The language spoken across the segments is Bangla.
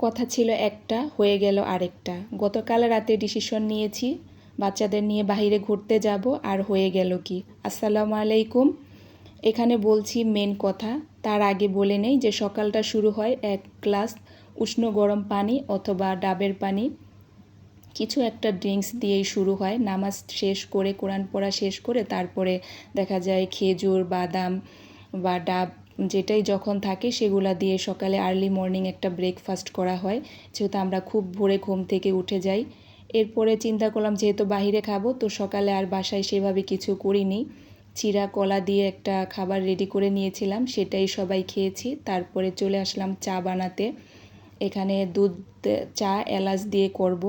কথা ছিল একটা, হয়ে গেল আরেকটা। গতকাল রাতে ডিসিশন নিয়েছি বাচ্চাদের নিয়ে বাইরে ঘুরতে যাব, আর হয়ে গেল কি। আসসালামু আলাইকুম। এখানে বলছি মেন কথা, তার আগে বলে নেই যে সকালটা শুরু হয় এক গ্লাস উষ্ণ গরম পানি অথবা ডাবের পানি, কিছু একটা ড্রিঙ্কস দিয়েই শুরু হয়। নামাজ শেষ করে, কোরআন পড়া শেষ করে তারপরে দেখা যায় খেজুর, বাদাম বা ডাব যেটাই যখন থাকে সেগুলা দিয়ে সকালে আর্লি মর্নিং একটা ব্রেকফাস্ট করা হয়, যেহেতু আমরা খুব ভোরে ঘুম থেকে উঠে যাই। এরপরে চিন্তা করলাম যেহেতু বাইরে খাবো, তো সকালে আর বাসায় সেভাবে কিছু করিনি। চিরা কলা দিয়ে একটা খাবার রেডি করে নিয়েছিলাম, সেটাই সবাই খেয়েছি। তারপরে চলে আসলাম চা বানাতে। এখানে দুধ চা এলাচ দিয়ে করব।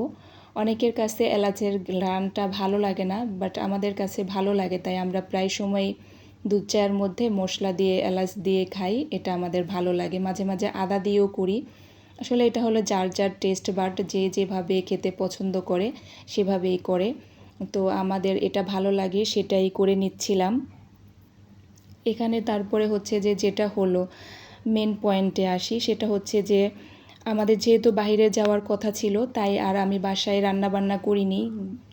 অনেকের কাছে এলাচের ঘ্রাণটা ভালো লাগে না, বাট আমাদের কাছে ভালো লাগে, তাই আমরা প্রায় সময় দুধ চায়ের মধ্যে মশলা দিয়ে এলাচ দিয়ে খাই। এটা আমাদের ভালো লাগে। মাঝে মাঝে আদা দিয়েও করি। আসলে এটা হলো যার যার টেস্ট বাট, যে যেভাবে খেতে পছন্দ করে সেভাবেই করে। তো আমাদের এটা ভালো লাগে, সেটাই করে নিচ্ছিলাম এখানে। তারপরে হচ্ছে যে যেটা হলো মেন পয়েন্টে আসি, সেটা হচ্ছে যে আমাদের যেহেতু বাইরে যাওয়ার কথা ছিল, তাই আর আমি বাসায় রান্না বান্না করিনি।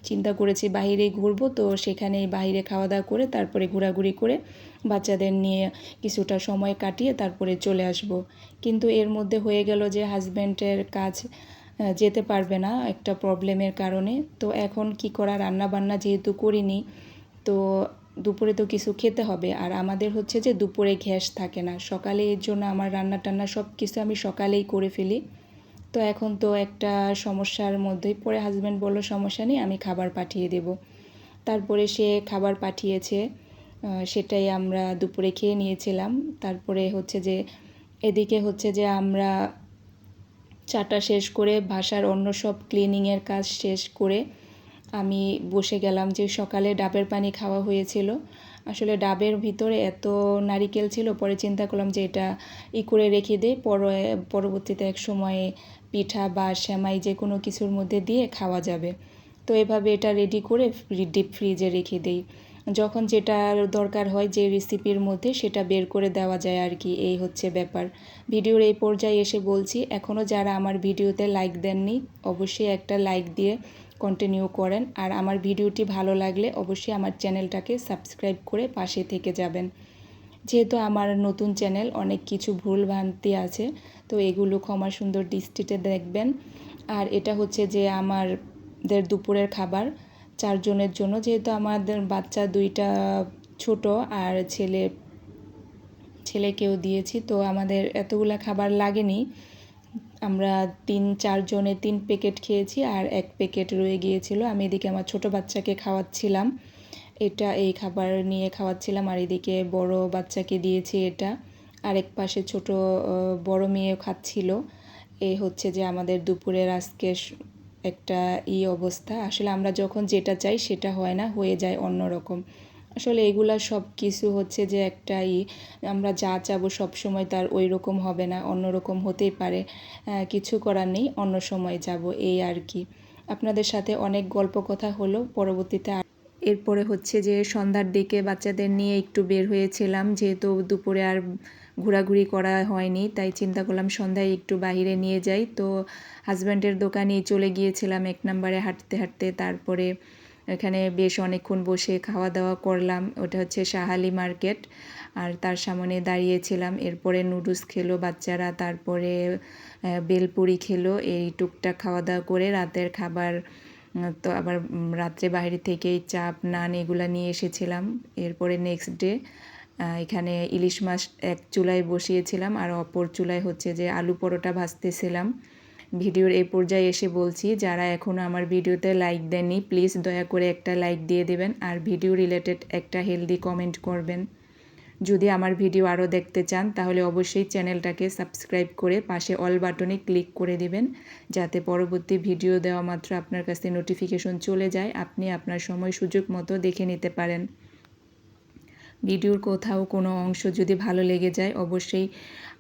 চিন্তা করেছি বাইরেই ঘুরবো, তো সেখানেই বাইরে খাওয়া দাওয়া করে তারপরে ঘোরাঘুরি করে বাচ্চাদের নিয়ে কিছুটা সময় কাটিয়ে তারপরে চলে আসব। কিন্তু এর মধ্যে হয়ে গেল যে হাজব্যান্ডের কাজ যেতে পারবে না একটা প্রবলেমের কারণে। তো এখন কি করা, রান্না বান্না যেহেতু করিনি, তো দুপুরে তো কিছু খেতে হবে। আর আমাদের হচ্ছে যে দুপুরে গ্যাস থাকে না সকালে, এর জন্য আমার রান্না টান্না সব কিছু আমি সকালেই করে ফেলি। তো এখন তো একটা সমস্যার মধ্যেই পড়ে। হাজব্যান্ড বলল সমস্যা নেই, আমি খাবার পাঠিয়ে দেব। তারপরে সে খাবার পাঠিয়েছে, সেটাই আমরা দুপুরে খেয়ে নিয়েছিলাম। তারপরে হচ্ছে যে এদিকে হচ্ছে যে আমরা চাটা শেষ করে বাসার অন্য সব ক্লিনিংয়ের কাজ শেষ করে আমি বসে গেলাম। যে সকালে ডাবের পানি খাওয়া হয়েছিল, আসলে ডাবের ভিতরে এত নারিকেল ছিল, পরে চিন্তা করলাম যে এটা করে রেখে দিই, পরবর্তীতে এক সময়ে পিঠা বা সেমাই যে কোনো কিছুর মধ্যে দিয়ে খাওয়া যাবে। তো এভাবে এটা রেডি করে ডিপ ফ্রিজে রেখে দিই, যখন যেটা দরকার হয় যে রেসিপির মধ্যে সেটা বের করে দেওয়া যায় আর কি। এই হচ্ছে ব্যাপার। ভিডিওর এই পর্যায়ে এসে বলছি, এখনও যারা আমার ভিডিওতে লাইক দেননি অবশ্যই একটা লাইক দিয়ে কন্টিনিউ করেন। আর আমার ভিডিওটি ভালো লাগলে অবশ্যই আমার চ্যানেলটাকে সাবস্ক্রাইব করে পাশে থেকে যাবেন। যেহেতু আমার নতুন চ্যানেল, অনেক কিছু ভুল ভ্রান্তি আছে, তো এগুলো ক্ষমা সুন্দর দৃষ্টিতে দেখবেন। আর এটা হচ্ছে যে আমাদের দুপুরের খাবার 4 জনের জন্য, যেহেতু আমাদের বাচ্চা 2টা ছোট আর ছেলেকেও দিয়েছি, তো আমাদের এতগুলা খাবার লাগেনি। আমরা 3-4 জনে 3 প্যাকেট খেয়েছি, আর 1 প্যাকেট রয়ে গিয়েছিল। আমি এদিকে আমার ছোট বাচ্চাকে খাওয়াচ্ছিলাম, এই খাবার নিয়ে খাওয়াচ্ছিলাম, আর এদিকে বড় বাচ্চাকে দিয়েছি এটা। আরেক পাশে ছোট বড় মেয়ে খাচ্ছিল। এই হচ্ছে যে আমাদের দুপুরের আজকে একটা অবস্থা। আসলে আমরা যখন যেটা চাই সেটা হয় না, হয়ে যায় অন্যরকম। আসলে এগুলা সব কিছু হচ্ছে যে একটা আমরা যা চাবো সব সময় তার ওই রকম হবে না, অন্যরকম হতেই পারে। কিছু করার নেই, অন্য সময় যাব, এই আর কি। আপনাদের সাথে অনেক গল্প কথা হলো। পরবর্তীতে এরপরে হচ্ছে যে সন্ধ্যার দিকে বাচ্চাদের নিয়ে একটু বের হয়েছিলাম, যেহেতু দুপুরে আর ঘোরাঘুরি করা হয়নি, তাই চিন্তা করলাম সন্ধ্যায় একটু বাইরে নিয়ে যাই। তো হাজব্যান্ডের দোকানে চলে গিয়েছিলাম 1 নম্বরে হাঁটতে হাঁটতে। তারপরে এখানে বেশ অনেকক্ষণ বসে খাওয়া দাওয়া করলাম। ওটা হচ্ছে শাহালি মার্কেট, আর তার সামনে দাঁড়িয়েছিলাম। এরপরে নুডলস খেলো বাচ্চারা, তারপরে বেলপুরি খেলো। এই টুকটাক খাওয়া দাওয়া করে রাতের খাবার, তো আবার রাত্রে বাইরে থেকেই চাপ নান এগুলা নিয়ে এসেছিলাম। এরপরে নেক্সট ডে এখানে ইলিশ মাছ এক চুলায় বসিয়েছিলাম, আর অপর চুলায় হচ্ছে যে আলু পরোটা ভাজতেছিলাম। ভিডিওর এই পর্যায়ে এসে বলছি, যারা এখনও আমার ভিডিওতে লাইক দেননি প্লিজ দয়া করে একটা লাইক দিয়ে দেবেন, আর ভিডিও রিলেটেড একটা হেলদি কমেন্ট করবেন। যদি আমার ভিডিও আরও দেখতে চান তাহলে অবশ্যই চ্যানেলটাকে সাবস্ক্রাইব করে পাশে অল বাটনে ক্লিক করে দিবেন, যাতে পরবর্তী ভিডিও দেওয়া মাত্র আপনার কাছে নোটিফিকেশন চলে যায়, আপনি আপনার সময় সুযোগ মতো দেখে নিতে পারেন। ভিডিওর কোথাও কোনো অংশ যদি ভালো লেগে যায় অবশ্যই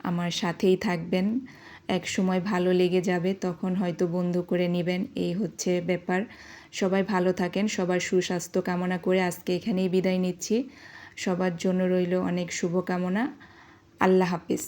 আমার সাথেই থাকবেন। এক সময় ভালো লেগে যাবে, তখন হয়তো বন্ধ করে নেবেন। এই হচ্ছে ব্যাপার। সবাই ভালো থাকেন, সবার সুস্বাস্থ্য কামনা করে আজকে এখানেই বিদায় নিচ্ছি। সবার জন্য রইল অনেক শুভকামনা। আল্লাহ হাফেজ।